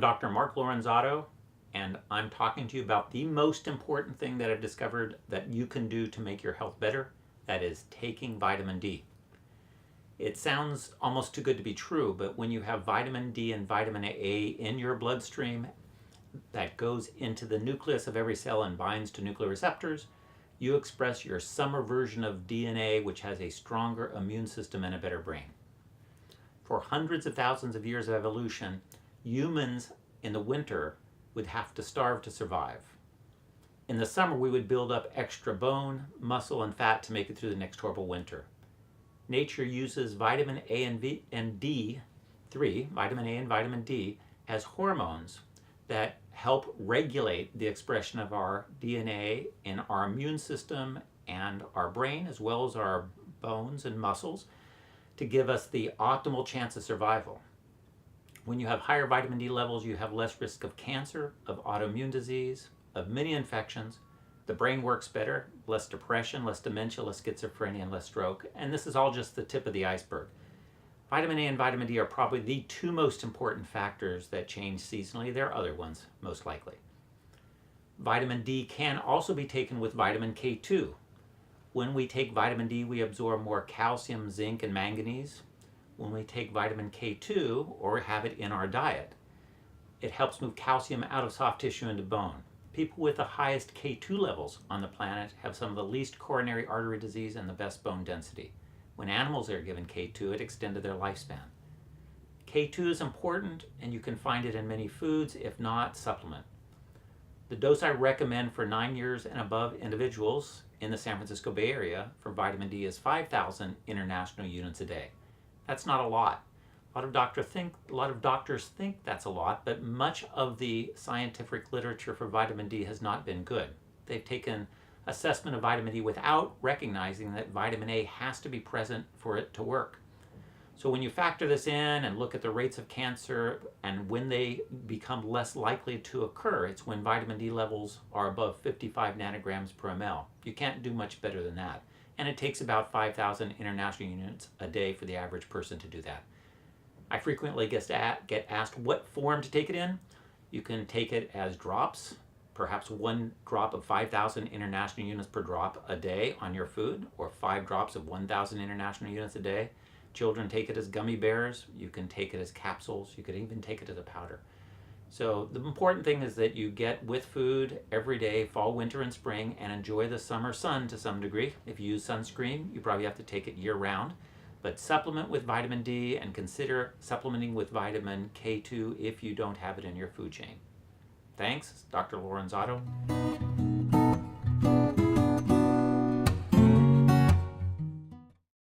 Dr. Mark Lorenzato, and I'm talking to you about the most important thing that I've discovered that you can do to make your health better. That is taking vitamin D. It sounds almost too good to be true, but when you have vitamin D and vitamin A in your bloodstream that goes into the nucleus of every cell and binds to nuclear receptors, you express your summer version of DNA, which has a stronger immune system and a better brain. For hundreds of thousands of years of evolution, humans in the winter would have to starve to survive. In the summer, we would build up extra bone, muscle, and fat to make it through the next horrible winter. Nature uses vitamin A and D3, vitamin A and vitamin D, as hormones that help regulate the expression of our DNA in our immune system and our brain, as well as our bones and muscles, to give us the optimal chance of survival. When you have higher vitamin D levels, you have less risk of cancer, of autoimmune disease, of many infections. The brain works better, less depression, less dementia, less schizophrenia, and less stroke. And this is all just the tip of the iceberg. Vitamin A and vitamin D are probably the two most important factors that change seasonally. There are other ones, most likely. Vitamin D can also be taken with vitamin K2. When we take vitamin D, we absorb more calcium, zinc, and manganese. When we take vitamin K2 or have it in our diet, it helps move calcium out of soft tissue into bone. People with the highest K2 levels on the planet have some of the least coronary artery disease and the best bone density. When animals are given K2, it extended their lifespan. K2 is important, and you can find it in many foods, if not supplement. The dose I recommend for 9 years and above individuals in the San Francisco Bay Area for vitamin D is 5,000 international units a day. That's not a lot. A lot of doctors think that's a lot, but much of the scientific literature for vitamin D has not been good. They've taken assessment of vitamin D without recognizing that vitamin A has to be present for it to work. So when you factor this in and look at the rates of cancer and when they become less likely to occur, it's when vitamin D levels are above 55 nanograms per ml. You can't do much better than that. And it takes about 5,000 international units a day for the average person to do that. I frequently get asked what form to take it in. You can take it as drops, perhaps 1 drop of 5,000 international units per drop a day on your food, or 5 drops of 1,000 international units a day. Children take it as gummy bears. You can take it as capsules. You could even take it as a powder. So the important thing is that you get with food every day, fall, winter, and spring, and enjoy the summer sun to some degree. If you use sunscreen, you probably have to take it year-round. But supplement with vitamin D and consider supplementing with vitamin K2 if you don't have it in your food chain. Thanks, Dr. Lorenzato.